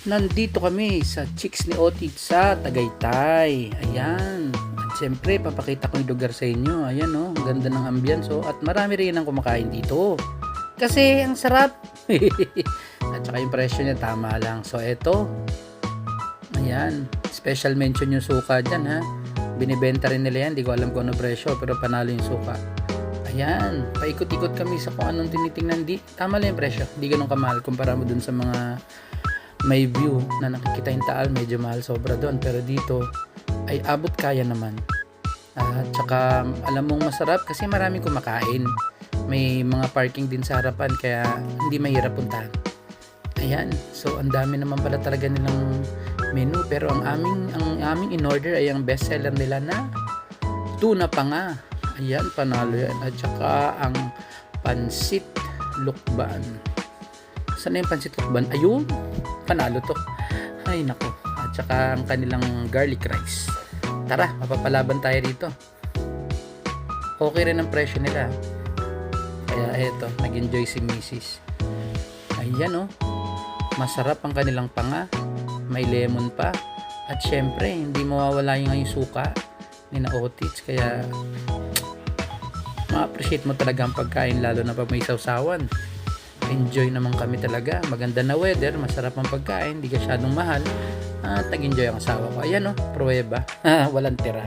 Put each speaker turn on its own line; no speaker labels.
Nandito kami sa Chicks ni Otit sa Tagaytay. Ayan. At syempre, papakita ko yung lugar sa inyo. Ayan o, ang ganda ng ambience o. At marami rin ang kumakain dito. Kasi ang sarap. At saka yung presyo niya tama lang. So eto. Ayan. Special mention yung suka dyan ha. Binibenta rin nila yan. Di ko alam kung ano presyo pero panalo yung suka. Ayan. Paikot-ikot kami sa kung anong tinitingnan. Tama lang yung presyo. Di ganun kamahal kumpara mo dun sa mga may view na nakikita yung Taal, medyo mahal sobra doon, pero dito ay abot kaya naman. At saka alam mong masarap kasi maraming kumakain, may mga parking din sa harapan kaya hindi mahirap puntahan. Ayan, so ang dami naman pala talaga nilang menu, pero ang aming in order ay ang best seller nila na tuna panga. Ayan, panalo yan. At saka ang pansit lukban. Saan na yung pansit lukban? Ayun, panalo to. Ay nako. At saka ang kanilang garlic rice. Tara, mapapalaban tayo dito. Okay rin ang presyo nila. Kaya eto, nag-enjoy si Mrs. Ayan oh. Masarap ang kanilang panga. May lemon pa. At syempre, hindi mawawala yung suka ni na Otits. Kaya ma-appreciate mo talaga ang pagkain, lalo na pag may sausawan. Enjoy naman kami talaga. Maganda na weather, masarap ang pagkain, hindi masyadong mahal. At nag-enjoy ang asawa ko. Ayan o, pruweba. Walang tira.